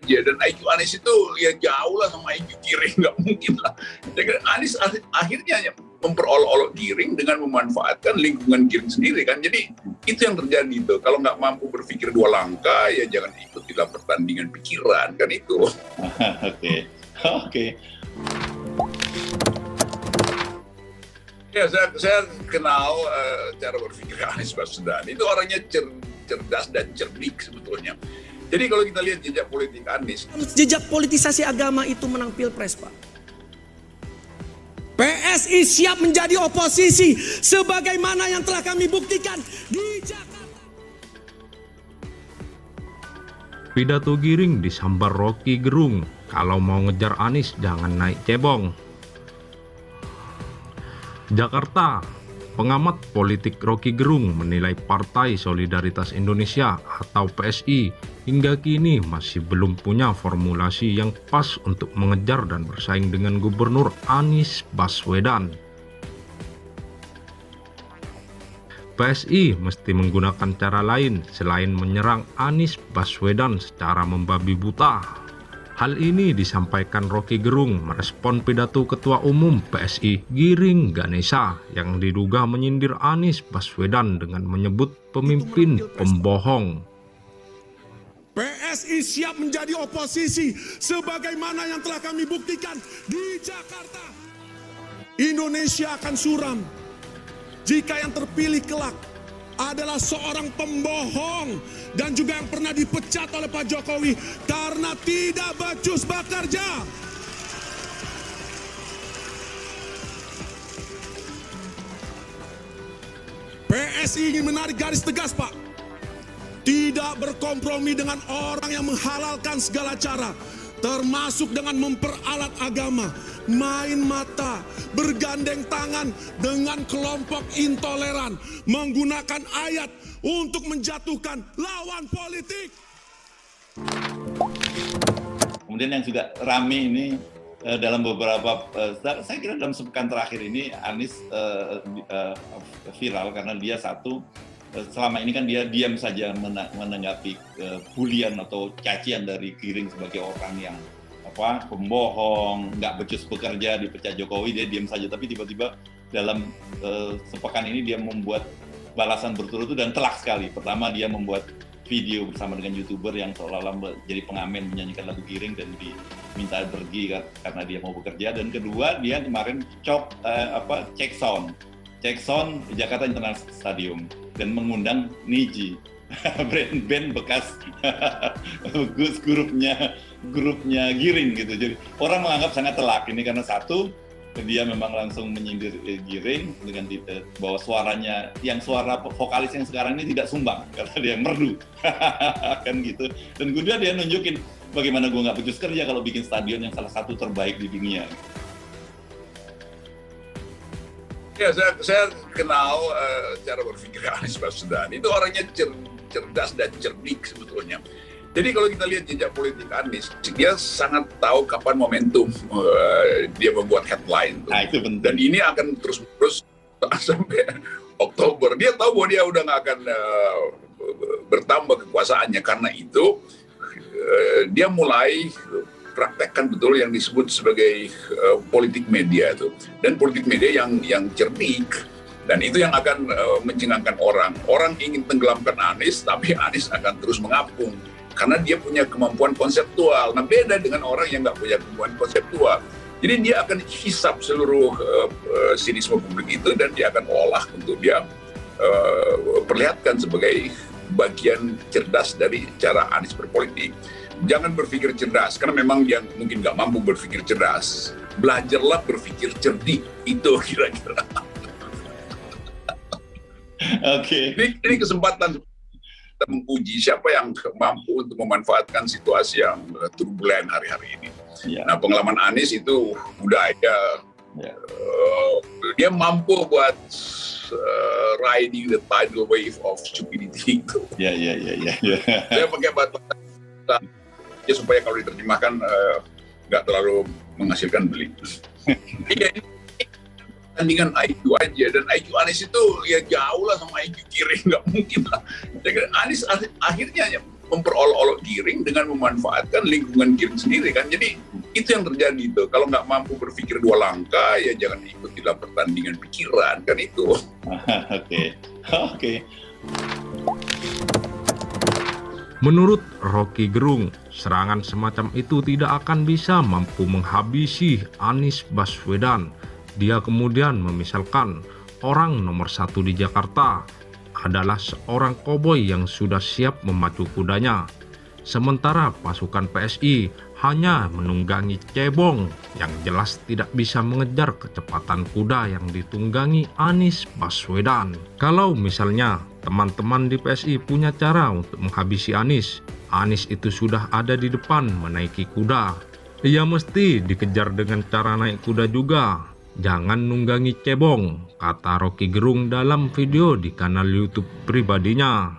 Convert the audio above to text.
aja, dan IQ Anies itu ya jauh lah sama IQ Giring, nggak mungkin lah. Anies akhirnya memperolok-olok Giring dengan memanfaatkan lingkungan Giring sendiri kan. Jadi itu yang terjadi tuh. Kalau nggak mampu berpikir dua langkah ya jangan ikut dalam pertandingan pikiran kan itu. Oke. Ya saya kenal cara berpikir Anies Baswedan. Itu orangnya cerdas dan cerdik sebetulnya. Jadi kalau kita lihat jejak politik Anies, jejak politisasi agama itu menang Pilpres, Pak. PSI siap menjadi oposisi sebagaimana yang telah kami buktikan di Jakarta. Pidato Giring disambar Rocky Gerung, kalau mau ngejar Anies jangan naik cebong. Jakarta, pengamat politik Rocky Gerung menilai Partai Solidaritas Indonesia atau PSI hingga kini masih belum punya formulasi yang pas untuk mengejar dan bersaing dengan Gubernur Anies Baswedan. PSI mesti menggunakan cara lain selain menyerang Anies Baswedan secara membabi buta. Hal ini disampaikan Rocky Gerung merespon pidato Ketua Umum PSI Giring Ganesa yang diduga menyindir Anies Baswedan dengan menyebut pemimpin pembohong. PSI siap menjadi oposisi sebagaimana yang telah kami buktikan di Jakarta. Indonesia akan suram jika yang terpilih kelak adalah seorang pembohong dan juga yang pernah dipecat oleh Pak Jokowi karena tidak becus bekerja. PSI ingin menarik garis tegas, Pak. Tidak berkompromi dengan orang yang menghalalkan segala cara, termasuk dengan memperalat agama, main mata, bergandeng tangan dengan kelompok intoleran, menggunakan ayat untuk menjatuhkan lawan politik. Kemudian yang juga rame ini dalam beberapa, saya kira dalam sepekan terakhir ini Anies viral karena dia selama ini kan dia diam saja menanggapi bulian atau cacian dari Giring sebagai orang yang pembohong, nggak becus bekerja, dipecat Jokowi, dia diam saja. Tapi tiba-tiba dalam sepekan ini dia membuat balasan berturut-turut dan telak sekali. Pertama dia membuat video bersama dengan YouTuber yang seolah-olah jadi pengamen menyanyikan lagu Giring dan diminta pergi karena dia mau bekerja. Dan kedua dia kemarin cek sound Jakarta International Stadium dan mengundang Niji, band bekas grupnya Giring gitu. Jadi orang menganggap sangat telak ini karena satu, dia memang langsung menyindir Giring dengan bahwa suaranya, yang suara vokalis yang sekarang ini tidak sumbang karena dia merdu kan gitu. Dan kedua dia nunjukin bagaimana gue nggak becus kerja kalau bikin stadion yang salah satu terbaik di dunia. Ya saya kenal cara berpikir Anies Baswedan. Itu orangnya cerdas dan cerdik sebetulnya. Jadi kalau kita lihat jejak politik Anies, dia sangat tahu kapan momentum dia membuat headline. Nah, itu penting. Dan ini akan terus sampai Oktober. Dia tahu bahwa dia udah nggak akan bertambah kekuasaannya. Karena itu dia mulai praktekkan betul yang disebut sebagai politik media itu, dan politik media yang cerdik, dan itu yang akan mencengangkan orang. Orang ingin tenggelamkan Anies, tapi Anies akan terus mengapung karena dia punya kemampuan konseptual. Nah, beda dengan orang yang nggak punya kemampuan konseptual. Jadi dia akan hisap seluruh sinisme publik itu dan dia akan olah untuk dia perlihatkan sebagai bagian cerdas dari cara Anies berpolitik. Jangan berpikir cerdas, karena memang dia mungkin nggak mampu berpikir cerdas. Belajarlah berpikir cerdik, itu kira-kira. Oke. Ini kesempatan kita menguji siapa yang mampu untuk memanfaatkan situasi yang turbulen hari-hari ini. Ya. Nah, pengalaman Anies itu budaya. Ya. Dia mampu buat riding the tidal wave of stupidity itu. Ya. Saya pakai bahasa ya supaya kalau diterjemahkan nggak terlalu menghasilkan beli. Iya, ini pertandingan IQ aja, dan IQ Anies itu ya jauh lah sama IQ Giring, nggak mungkin lah. Anies akhirnya memperolok-olok Giring dengan memanfaatkan lingkungan Giring sendiri kan. Jadi itu yang terjadi itu. Kalau nggak mampu berpikir dua langkah, ya jangan ikut dalam pertandingan pikiran kan itu. Oke. Menurut Rocky Gerung, serangan semacam itu tidak akan bisa mampu menghabisi Anies Baswedan. Dia kemudian memisalkan orang nomor 1 di Jakarta adalah seorang koboi yang sudah siap memacu kudanya. Sementara pasukan PSI hanya menunggangi cebong yang jelas tidak bisa mengejar kecepatan kuda yang ditunggangi Anies Baswedan. Kalau misalnya teman-teman di PSI punya cara untuk menghabisi Anies itu sudah ada di depan menaiki kuda. Ia mesti dikejar dengan cara naik kuda juga. Jangan nunggangi cebong, kata Rocky Gerung dalam video di kanal YouTube pribadinya.